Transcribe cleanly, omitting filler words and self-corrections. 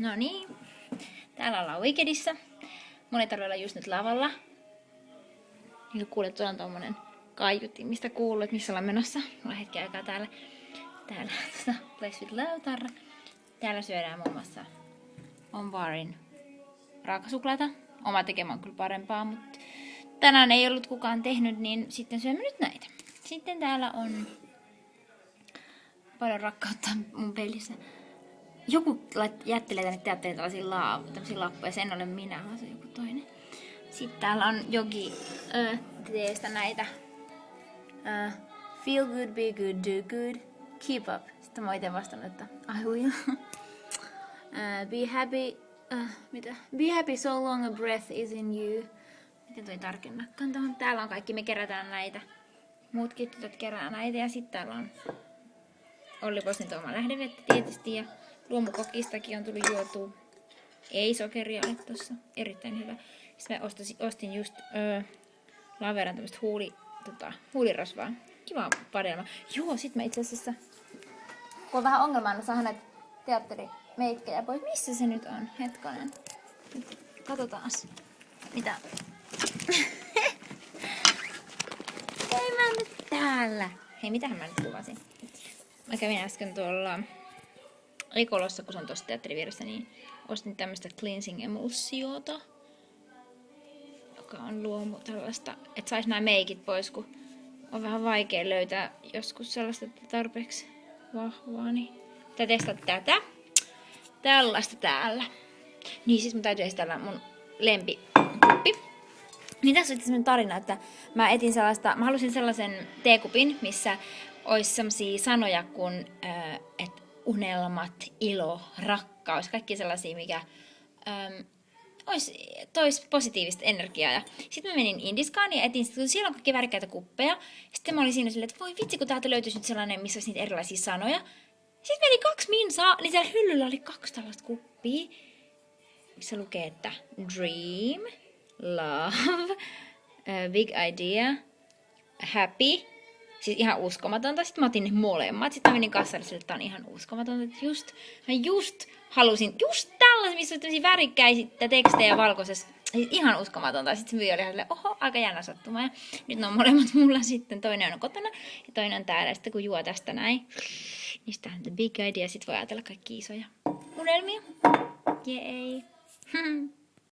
No niin, täällä ollaan Wickedissa. Mun ei tarvitse olla just nyt lavalla. Niin kuulet, tuolla on tommonen kaiutin, mistä kuuluu, että missä ollaan menossa. Mulla on hetki aikaa täällä Place with Love-tarra. Täällä syödään muun muassa On Barin raakasuklaata. Oma tekemä on kyllä parempaa, mutta tänään ei ollut kukaan tehnyt, niin sitten syömme nyt näitä. Sitten täällä on paljon rakkautta mun pelissä. Joku jättelee tänne teatteriin tällaisia lappuja, sen olen minä, vaan se on joku toinen. Sitten täällä on jogi teestä näitä. Feel good, be good, do good, keep up. Sitten mä oon ite vastannut, että I will. Be happy, Be happy so long a breath is in you. Miten toi tarkennakaan tuohon? Täällä on kaikki, me kerätään näitä. Muutkin tytöt kerää näitä ja sitten täällä on Olli Postin tuoma lähdevettä tietysti ja luomukokistakin on tullut juotua. Ei sokeria ole tossa. Erittäin hyvä. Sitten mä ostin just Laveran tämmöstä huulirasvaa. Kiva padelma. Joo, sit mä itse asiassa, kun on vähän ongelmaa, niin saada näitä teatterimeikkejä pois. Missä se nyt on? Hetkonen. Nyt katsotaas. Mitä? Ei mä nyt täällä. Hei, mitähän mä nyt kuvasin? Mä kävin äsken tuolla Ekolossa, kun se on tuossa teatterivieressä, niin ostin tämmöstä cleansing emulsiota, joka on luomu tällaista, että sais nämä meikit pois, kun on vähän vaikea löytää joskus sellaista tarpeeksi vahvaa, niin pitää testata tätä. Tällaista täällä. Niin siis mun täytyy esitellä mun lempikuppi. Niin tässä on sellainen tarina, että mä halusin sellaisen teekupin, missä olisi sellaisia sanoja kuin että unelmat, ilo, rakkaus, kaikki sellaisia, mikä toisi positiivista energiaa. Ja sitten mä menin Indiskaan ja etin, siellä on kaikki värikkäitä kuppeja. Sitten mä olin siinä silleen, että voi vitsi, kun täältä löytyisi nyt sellainen, missä olisi niitä erilaisia sanoja. Sitten meni 2 minsaa, niin siellä hyllyllä oli 2 tällaista kuppia, missä lukee, että dream, love, big idea, happy. Siis ihan uskomatonta. Sitten mä otin ne molemmat. Sitten mä menin kassalle sille, että tää on ihan uskomatonta. Mä just halusin tällaisen, missä on tämmöisiä värikkäisiä tekstejä valkoisessa. Siis ihan uskomatonta. Sitten se myyjä oli silleen, oho, aika jännä sattuma. Ja nyt ne on molemmat mulla sitten. Toinen on kotona ja toinen on täällä. Ja sitten kun juo tästä näin, niin sitä on the big idea. Sitten voi ajatella kaikki isoja unelmia. Jei.